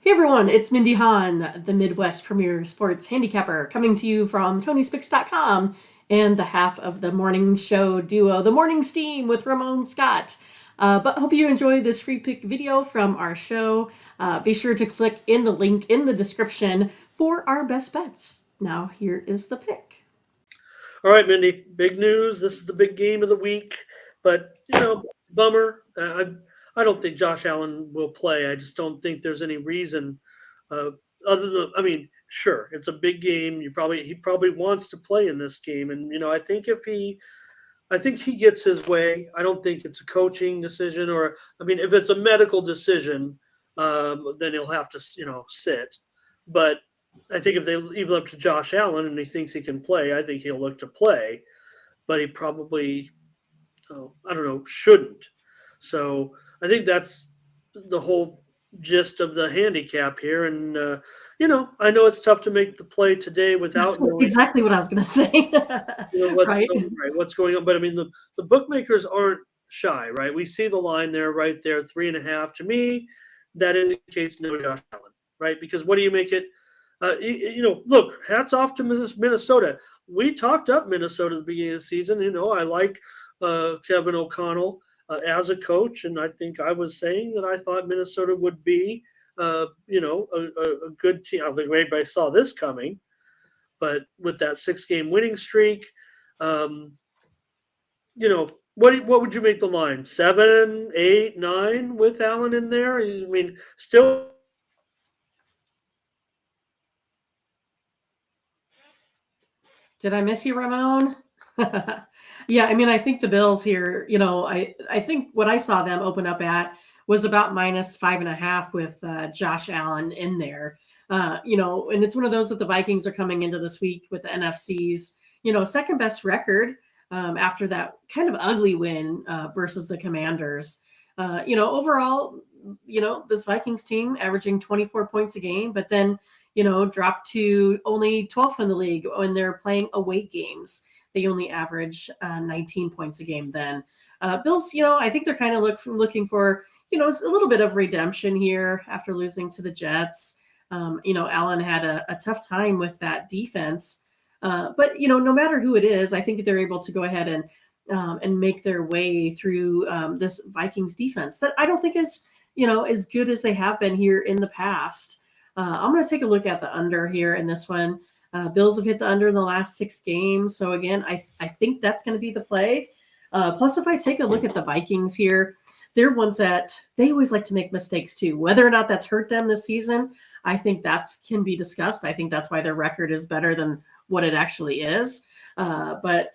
Hey everyone, it's Mindy Hahne, the Midwest premier sports handicapper, coming to you from TonySpix.com and the half of the morning show duo, The Morning Steam with Ramon Scott. But hope you enjoy this free pick video from our show. Be sure to click in the link in the description for our best bets. Now here is the pick. All right, Mindy, big news. This is the big game of the week, but bummer. I don't think Josh Allen will play. I just don't think there's any reason uh, other than sure, it's a big game. He probably wants to play in this game, and I think he gets his way. I don't think it's a coaching decision, or if it's a medical decision, then he'll have to sit. But I think if they leave it up to Josh Allen and he thinks he can play, I think he'll look to play. But he probably, I don't know, shouldn't. So I think that's the whole gist of the handicap here. And I know it's tough to make the play today That's without knowing exactly what I was going to say. Right? what's going on. But the bookmakers aren't shy, right? We see the line there, right there, 3.5. To me, that indicates no Josh Allen, right? Because what do you make it? Look, hats off to Minnesota. We talked up Minnesota at the beginning of the season. I like Kevin O'Connell as a coach, and I think I was saying that I thought Minnesota would be, a good team. I don't think anybody saw this coming, but with that 6-game winning streak, um, what would you make the line? 7, 8, 9 with Allen in there? Still. Did I miss you, Ramon? Yeah, I think the Bills here, I think what I saw them open up at was about -5.5 with Josh Allen in there. And it's one of those that the Vikings are coming into this week with the NFC's, second best record after that kind of ugly win versus the Commanders. Overall, this Vikings team averaging 24 points a game, but then dropped to only 12th in the league when they're playing away games. They only average 19 points a game then. Bills, I think they're kind of looking for, a little bit of redemption here after losing to the Jets. Allen had a tough time with that defense. But, no matter who it is, I think they're able to go ahead and make their way through this Vikings defense that I don't think is, as good as they have been here in the past. I'm going to take a look at the under here in this one. Bills have hit the under in the last 6 games. So again, I think that's going to be the play. Plus, if I take a look at the Vikings here, they're ones that they always like to make mistakes too. Whether or not that's hurt them this season, I think that can be discussed. I think that's why their record is better than what it actually is. But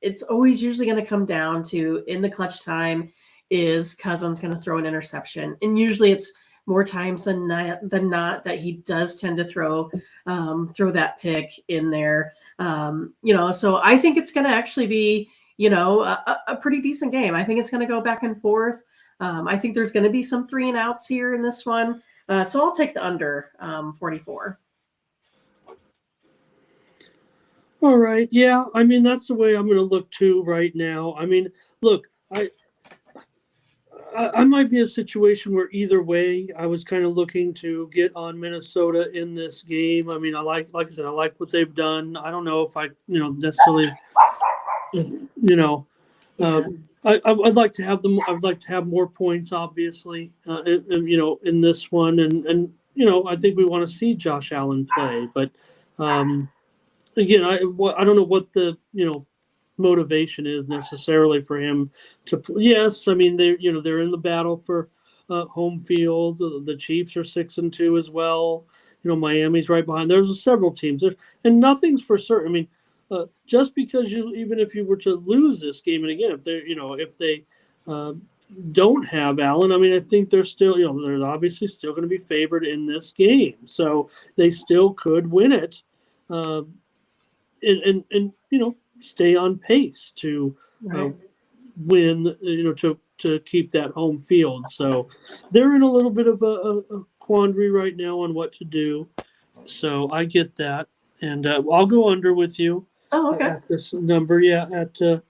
it's always usually going to come down to, in the clutch time, is Cousins going to throw an interception? And usually it's more times than not that he does tend to throw that pick in there. So I think it's going to actually be, a pretty decent game. I think it's going to go back and forth. I think there's going to be some 3 and outs here in this one. So I'll take the under 44. All right. Yeah. That's the way I'm going to look too right now. Look, I might be a situation where either way, I was kind of looking to get on Minnesota in this game. I like I said, I like what they've done. I don't know if I, necessarily, I'd like to have them. I'd like to have more points, obviously, in this one. And I think we want to see Josh Allen play. But again, I don't know what the, motivation is necessarily for him to play. Yes, they're in the battle for home field. The Chiefs are 6-2 as well. Miami's right behind. There's several teams there, and nothing's for certain. Just because even if you were to lose this game, and again, if they don't have Allen, I think they're still, they're obviously still going to be favored in this game, so they still could win it, and stay on pace to win, to keep that home field. So they're in a little bit of a quandary right now on what to do. So I get that, and I'll go under with you. Oh, okay. At this number, at the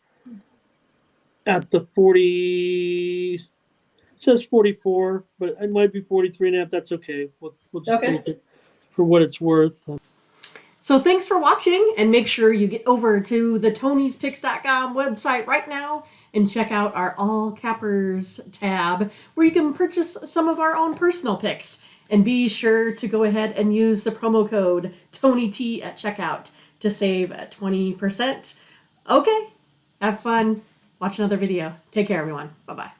40. says 44, but it might be 43.5. That's okay. We'll just Okay. take it for what it's worth. So thanks for watching, and make sure you get over to the Tony'sPicks.com website right now and check out our All Cappers tab where you can purchase some of our own personal picks. And be sure to go ahead and use the promo code TonyT at checkout to save 20%. Okay, have fun. Watch another video. Take care, everyone. Bye-bye.